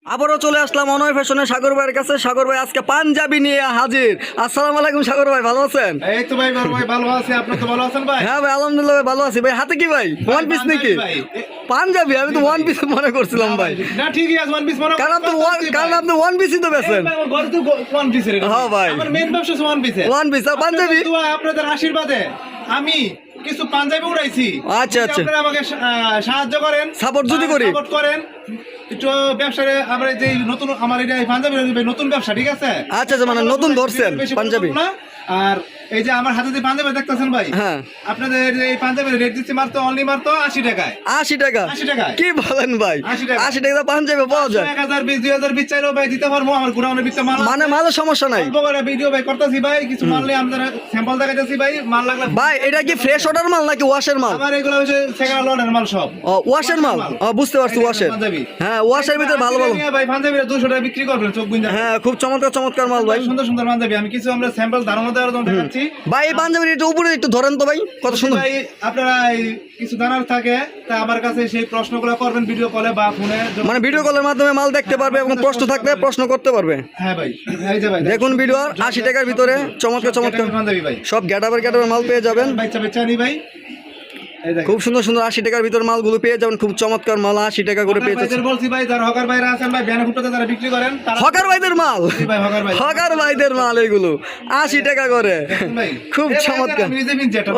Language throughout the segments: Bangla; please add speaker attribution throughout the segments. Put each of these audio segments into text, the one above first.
Speaker 1: আবারও চলে আসলাম অনয় ফ্যাশনে সাগর ভাইয়ের কাছে। সাগর ভাই আজকে পাঞ্জাবি নিয়ে হাজির। আসসালামু আলাইকুম সাগর ভাই, ভালো আছেন?
Speaker 2: এই তো ভাই ভালো আছি, আপনি তো ভালো আছেন ভাই?
Speaker 1: হ্যাঁ ভাই আলহামদুলিল্লাহ ভাই, ভালো আছি ভাই। হাতে কি ভাই, ওয়ান পিস নাকি? পাঞ্জাবি? আমি তো ওয়ান পিস মনে করছিলাম ভাই।
Speaker 2: না ঠিকই আছে, ওয়ান পিস মনে
Speaker 1: কারণ আপনি ওয়ান পিসই তো বেচেন।
Speaker 2: আমার ঘরে তো ওয়ান পিসের।
Speaker 1: হ্যাঁ ভাই,
Speaker 2: আমার মেইন ব্যবসা ওয়ান পিসের।
Speaker 1: ওয়ান পিস আর পাঞ্জাবি।
Speaker 2: আপনাদের আশীর্বাদে আমি কিছু পাঞ্জাবি উড়াইছি।
Speaker 1: আচ্ছা আচ্ছা,
Speaker 2: আপনারা আমাকে সাহায্য করেন,
Speaker 1: সাপোর্ট যদি করি,
Speaker 2: সাপোর্ট করেন একটু ব্যবসারে। আমরা যে নতুন আমার এটা পাঞ্জাবি নতুন ব্যবসা, ঠিক আছে?
Speaker 1: আচ্ছা আচ্ছা, মানে নতুন ধরছেন পাঞ্জাবি।
Speaker 2: আর এই যে আমার হাতে যে পাঞ্জাবি দেখতেছেন ভাই,
Speaker 1: হ্যাঁ
Speaker 2: আপনাদের এই পাঞ্জাবির রেট দিচ্ছি মাত্র অনলি মাত্র 80 টাকায়।
Speaker 1: 80 টাকা?
Speaker 2: 80 টাকায়
Speaker 1: কি বলেন ভাই?
Speaker 2: 80 টাকা।
Speaker 1: 80 টাকা পাঞ্জাবি পাওয়া যায়?
Speaker 2: 1020 2020 চাইলেও ভাই দিতে পারবো। আমার গোডাউনে বিচ্ছে মাল,
Speaker 1: মানে মালের সমস্যা নাই।
Speaker 2: অল্প করে ভিডিও ভাই করতেছি ভাই, কিছু মাল নিয়ে আমরা স্যাম্পল দেখাইতেছি ভাই। মাল লাগলে
Speaker 1: ভাই এটা কি ফ্রেশ অর্ডার মাল নাকি ওয়াশের মাল?
Speaker 2: আমার এগুলো হচ্ছে সেকেন্ড লটের মাল সব।
Speaker 1: ও ওয়াশের মাল, বুঝতে পারছি, ওয়াশের। হ্যাঁ ওয়াশের ভিতরে ভালো ভালো
Speaker 2: ভাই পাঞ্জাবি 200 টাকা বিক্রি করবেন চোখ বুঝা।
Speaker 1: হ্যাঁ খুব চমৎকার চমৎকার মাল ভাই,
Speaker 2: সুন্দর সুন্দর পাঞ্জাবি। আমি কিছু আমরা স্যাম্পল ধারণা দেওয়ার জন্য দেখাচ্ছি
Speaker 1: ভাই। এই পাঞ্জাবির একটু উপরে একটু ধরেন তো ভাই, কত সুন্দর।
Speaker 2: ভাই আপনারা কিছু জানার থাকে তা আমার কাছে সেই প্রশ্নগুলো করবেন ভিডিও কলে বা ফোনে,
Speaker 1: মানে ভিডিও কলের মাধ্যমে মাল দেখতে পারবে এবং প্রশ্ন থাকলে প্রশ্ন করতে পারবে।
Speaker 2: হ্যাঁ ভাই, এই যে ভাই
Speaker 1: দেখুন ভিডিও 80 টাকার ভিতরে চমৎকার চমৎকার
Speaker 2: পাঞ্জাবি ভাই,
Speaker 1: সব গ্যাটাবের মাল পেয়ে যাবেন।
Speaker 2: বাচ্চা বাচ্চা নি ভাই।
Speaker 1: খুব সুন্দর সুন্দর 80 টাকার ভিতর মালগুলো পেয়ে যাবেন। খুব চমৎকার মাল 80 টাকা করে পেয়ে যাচ্ছেন।
Speaker 2: বলছি ভাই, যারা হকার ভাইরা আছেন ভাই, ব্যানার ফুটতে যারা বিক্রি করেন, তারা
Speaker 1: হকার ভাইদের মাল,
Speaker 2: ভাই হকার ভাই,
Speaker 1: হকার ভাইদের মাল এগুলো 80 টাকা করে। খুব চমৎকার।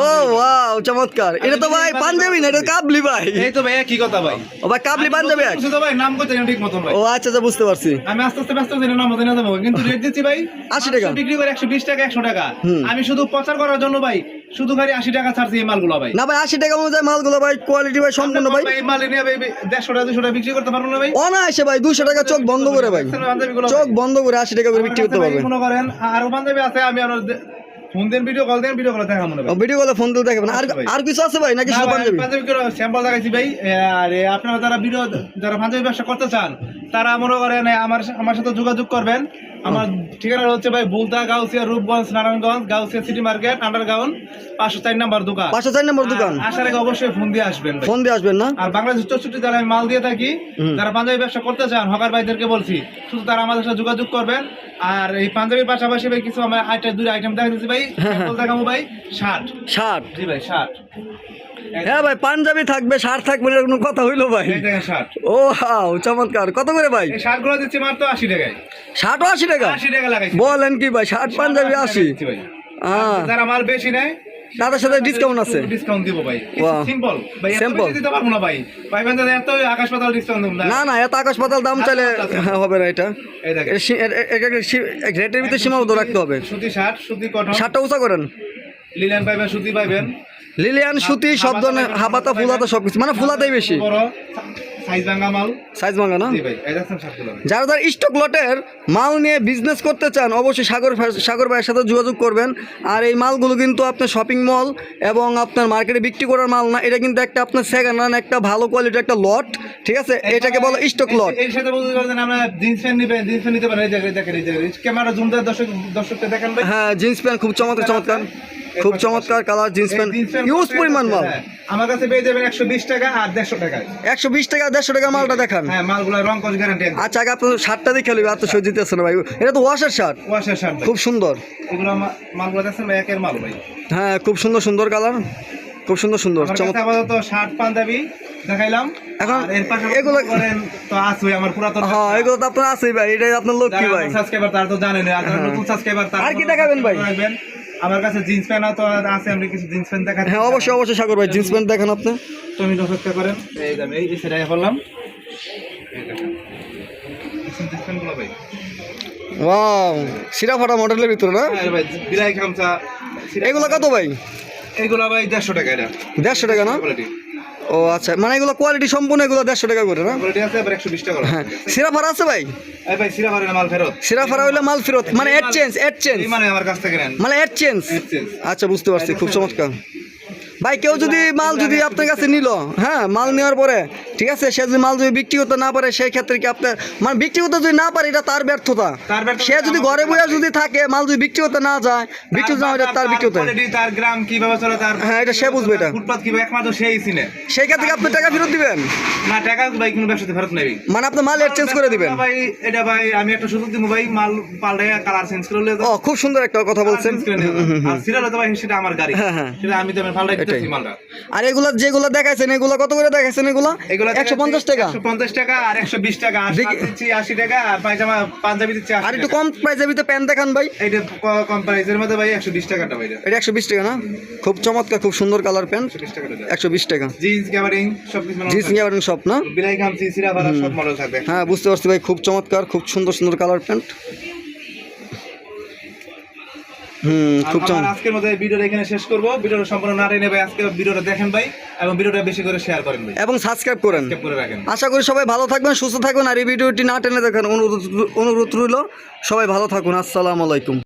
Speaker 1: ও ওয়াও চমৎকার। এটা তো ভাই পাঞ্জাবি না, এটা কাবলি ভাই।
Speaker 2: এই তো ভাই কি কথা ভাই,
Speaker 1: ও ভাই কাবলি পাঞ্জাবি এক।
Speaker 2: বুঝছো ভাই, নাম করতে ঠিক মতন ভাই।
Speaker 1: ও আচ্ছা আচ্ছা, বুঝতে পারছি।
Speaker 2: আমি আস্তে আস্তে ব্যস্ত ছিলাম, নাম মতো না যাবো, কিন্তু রেট দিচ্ছি ভাই
Speaker 1: 80 টাকা
Speaker 2: বিক্রি করে 120 টাকা 100 টাকা। আমি শুধু প্রচার করার জন্য ভাই শুধু ভাই 80 টাকা ছাড়ছি এই মালগুলো ভাই।
Speaker 1: না ভাই 80 টাকা অনুযায়ী মালগুলো ভাই কোয়ালিটি ভাই সম্পূর্ণ ভাই।
Speaker 2: এই মাল নিয়ে ভাই 150 টাকা 200 টাকা বিক্রি করতে পারবো না ভাই।
Speaker 1: অনায়াসে ভাই 200 টাকা চোখ বন্ধ করে ভাই, চোখ বন্ধ করে 80 টাকা করে বিক্রি করতে পারবে।
Speaker 2: মনে করেন আরো পাঞ্জাবি আছে, আমি আর ফোন দেন ভিডিও কল দেন, ভিডিও কল দেখা মনে হয়।
Speaker 1: ভিডিও কলে ফোন দিলে দেখাবেন। আর কিছু আছে ভাই নাকি শুধু পাঞ্জাবি?
Speaker 2: পাঞ্জাবি করে স্যাম্পল দেখাইছি ভাই। আর আপনারা যারা ভিডিও যারা পাঞ্জাবি ব্যবসা করতে চান তারা মনে করেন আমার সাথে যোগাযোগ করবেন। আমার ঠিকানা হচ্ছে ভাই Bulta, Gausia, Rupganj, Narayanganj, Gausia city market, underground 504 নম্বর দোকান।
Speaker 1: 504 নম্বর দোকান।
Speaker 2: আসার আগে অবশ্যই ফোন দিয়ে আসবেন ভাই।
Speaker 1: ফোন দিয়ে আসবেন না?
Speaker 2: আর বাংলাদেশ 64 জেলায় আমি মাল দিয়ে থাকি। যারা পাঞ্জাবি ব্যবসা করতে চান হকার ভাইদেরকে বলছি শুধু তারা আমাদের সাথে যোগাযোগ করবেন। আর এই পাঞ্জাবির পাশাপাশি ভাই কিছু আমার দুই আইটেম দেখা দিচ্ছি ভাই। দেখাবো ভাই শার্ট।
Speaker 1: জি
Speaker 2: ভাই শার্ট।
Speaker 1: হ্যাঁ ভাই পাঞ্জাবি থাকবে, শার্ট থাকবে, এর কোনো কথা হইলো ভাই?
Speaker 2: এই দেখেন শার্ট।
Speaker 1: ও ওয়াও চমৎকার। কত করে ভাই?
Speaker 2: এই শার্টগুলো দিচ্ছি মাত্র 80 টাকায়।
Speaker 1: শার্টও 80 টাকা?
Speaker 2: 80 টাকা লাগাইছি।
Speaker 1: বলেন কি ভাই, শার্ট পাঞ্জাবি 80?
Speaker 2: যারা মাল বেশি নেয়
Speaker 1: তাদের সাথে ডিসকাউন্ট আছে?
Speaker 2: ডিসকাউন্ট দিব ভাই।
Speaker 1: বাহ।
Speaker 2: সিম্পল ভাই,
Speaker 1: সিম্পল
Speaker 2: দিতে পারবো না ভাই। ভাই বান্দা এত আকাশ পাতাল ডিসকাউন্ট দেব না।
Speaker 1: না না, এত আকাশ পাতাল দাম চাইলে হবে না। এটা
Speaker 2: এই দেখেন
Speaker 1: রেটের ভিতরে সীমাবদ্ধ রাখতে হবে।
Speaker 2: সুতি শার্ট, সুতি কটন।
Speaker 1: শার্টটা উঁচা করেন।
Speaker 2: লিলেন পাইবেন, সুতি পাইবেন।
Speaker 1: লিলিয়ান সুতি সব ধরনের, হাবাতা ফুলাতা সবকিছু, মানে ফুলাতেই বেশি।
Speaker 2: বড় সাইজ ভাঙা মাল,
Speaker 1: সাইজ ভাঙা না?
Speaker 2: জি ভাই। এই দেখেন শার্টগুলো।
Speaker 1: যারা যারা স্টক লটের মাল নিয়ে বিজনেস করতে চান অবশ্যই সাগর ভাইয়ের সাথে যোগাযোগ করবেন। আর এই মালগুলো কিন্তু আপনার শপিং মল এবং আপনার মার্কেটে বিক্রি করার মাল না, এটা কিন্তু একটা আপনার সেকেন্ড হ্যান্ড একটা ভালো কোয়ালিটির একটা লট, ঠিক আছে? এটাকে বলো স্টক লট।
Speaker 2: এর সাথে বলতে পারেন আমরা জিন্স প্যান্ট নিবেন, জিন্স প্যান্ট নিতে পারেন। এই দেখেন ক্যামেরা জুম দিয়ে দর্শককে দেখেন ভাই।
Speaker 1: হ্যাঁ জিন্স প্যান্ট খুব চমৎকার চমৎকার, খুব চমৎকার কালার জিন্স প্যান্ট, ইউজ পরিমাণ মাল।
Speaker 2: আমার কাছে পেয়ে যাবেন 120 টাকা আর 150 টাকায়।
Speaker 1: 120 টাকা 150 টাকা মালটা দেখান।
Speaker 2: হ্যাঁ মালগুলো রং কস গ্যারান্টি।
Speaker 1: আচ্ছা আগে আপনার শার্টটা দেখে নিবি, আর তো সহ্য দিতেছে না ভাই। এটা তো ওয়াশের শার্ট,
Speaker 2: ওয়াশের শার্ট
Speaker 1: খুব সুন্দর।
Speaker 2: এগুলো মালগুলো দেখছেন ভাই, একের মাল ভাই।
Speaker 1: হ্যাঁ খুব সুন্দর সুন্দর কালার, খুব সুন্দর সুন্দর
Speaker 2: চমৎকার। আপাতত শার্ট পাঞ্জাবি দেখাইলাম।
Speaker 1: এখন
Speaker 2: এর পাশে
Speaker 1: এগুলো
Speaker 2: করেন তো আছে আমার পুরাতন।
Speaker 1: হ্যাঁ এগুলো তো আপনার আছেই ভাই, এটাই আপনার লোক কি ভাই?
Speaker 2: সাবস্ক্রাইবার তার তো জানেন, আর নতুন সাবস্ক্রাইবার তার
Speaker 1: আর কি দেখাবেন ভাই?
Speaker 2: আমার কাছে জিন্স প্যান্ট তো আছে, আমরা কিছু জিন্স প্যান্ট দেখাচ্ছি।
Speaker 1: হ্যাঁ অবশ্যই অবশ্যই সাগর ভাই, জিন্স প্যান্ট দেখান আপনি।
Speaker 2: তুমি অপেক্ষা করেন। এই দাম এই সেটাই বললাম। এই দেখেন জিন্স প্যান্টগুলো ভাই,
Speaker 1: ওয়াও সিরা ফাটা মডেলের ভিতরে না?
Speaker 2: হ্যাঁ ভাই, বিলাই খামচা।
Speaker 1: এগুলো কত ভাই?
Speaker 2: এগুলো ভাই 150 টাকা। এটা
Speaker 1: 150 টাকা না?
Speaker 2: কোয়ালিটি।
Speaker 1: ও আচ্ছা, মানে এগুলো কোয়ালিটি সম্পূর্ণ, এগুলো 150 টাকা করে না?
Speaker 2: কোয়ালিটি আছে আবার 120 টাকা করে।
Speaker 1: হ্যাঁ সিরা ফাটা আছে ভাই?
Speaker 2: এই ভাই সিরা ফাটা মাল ফেরত।
Speaker 1: সিরা ফাটা হইলে মাল ফেরত, মানে এক্সচেঞ্জ
Speaker 2: এই মানে আমার কাছ থেকে নেন,
Speaker 1: মানে এক্সচেঞ্জ। আচ্ছা বুঝতে পারছি, খুব চমৎকার। ভাই কেউ যদি মাল যদি আপনার কাছে নিল, হ্যাঁ মাল নেওয়ার পরে ঠিক আছে, সে যদি মাল যদি বিক্রি করতে না পারে সেই ক্ষেত্রে কি আপনার মানে বিক্রি করতে যদি না পারে এটা তার ব্যর্থতা। সে যদি ঘরে বসে যদি থাকে মাল যদি বিক্রি করতে না যায়, বিক্রি না হয় তার বিক্রি হতে,
Speaker 2: তার গ্রাম কিভাবে চলে, তার
Speaker 1: হ্যাঁ এটা সে বুঝবে এটা।
Speaker 2: ফুটপাত কিভাবে একমাত্র সেই চিনে,
Speaker 1: সেই ক্ষেত্রে আপনি টাকা ফেরত দিবেন
Speaker 2: না? টাকা ভাই কোনো ব্যবসাতে ফেরত নেই,
Speaker 1: মানে আপনি মাল এক্সচেঞ্জ করে দিবেন
Speaker 2: ভাই। এটা ভাই আমি একটা সুযোগ দিব ভাই, মাল পাল্টে কালার চেঞ্জ করে
Speaker 1: ও খুব সুন্দর একটা কথা বলছেন।
Speaker 2: আর সিরিয়াল হতে ভাই সেটা আমার গাড়ি,
Speaker 1: হ্যাঁ।
Speaker 2: সেটা আমি তো পাল্টাই দিতেছি মালটা।
Speaker 1: আর এগুলা যেগুলো দেখাইছেন এগুলো কত করে দেখাইছেন? এগুলো 150 টাকা,
Speaker 2: 150 টাকা আর 120 টাকা, আর শার্ট দিচ্ছি 80 টাকা, আর পায়জামা পাঞ্জাবি দিচ্ছি 80
Speaker 1: আর একটু
Speaker 2: টাকা।
Speaker 1: কম প্রাইসের ভিতরে প্যান্ট দেখান ভাই।
Speaker 2: এইটা কম প্রাইসের মধ্যে ভাই 120 টাকাটা ভাই,
Speaker 1: এটা 120 টাকা না? খুব চমৎকার, খুব সুন্দর কালার প্যান্ট,
Speaker 2: 120 টাকাটা
Speaker 1: 120 টাকা।
Speaker 2: জিন্স গ্যাবারিং সব কিছু
Speaker 1: জিন্স গ্যাবারিং সব না?
Speaker 2: বিলাই খামচি সিরা ভাড়া সব মডেল থাকবে।
Speaker 1: হ্যাঁ বুঝতে পারছি ভাই, খুব চমৎকার, খুব সুন্দর সুন্দর কালার প্যান্ট। খুব
Speaker 2: আমার
Speaker 1: চমৎকার।
Speaker 2: আজকের মধ্যে ভিডিওটা এখানে শেষ করব। ভিডিওটা সম্পূর্ণ না টেনে ভাই আজকে ভিডিওটা দেখেন ভাই, এবং ভিডিওটা বেশি করে শেয়ার করেন ভাই,
Speaker 1: এবং সাবস্ক্রাইব করেন।
Speaker 2: সাবস্ক্রাইব করে রাখেন।
Speaker 1: আশা করি সবাই ভালো থাকবেন, সুস্থ থাকবেন, আর এই ভিডিওটি না টেনে দেখেন অনুরোধ রইল। সবাই ভালো থাকুন, আসসালামু আলাইকুম।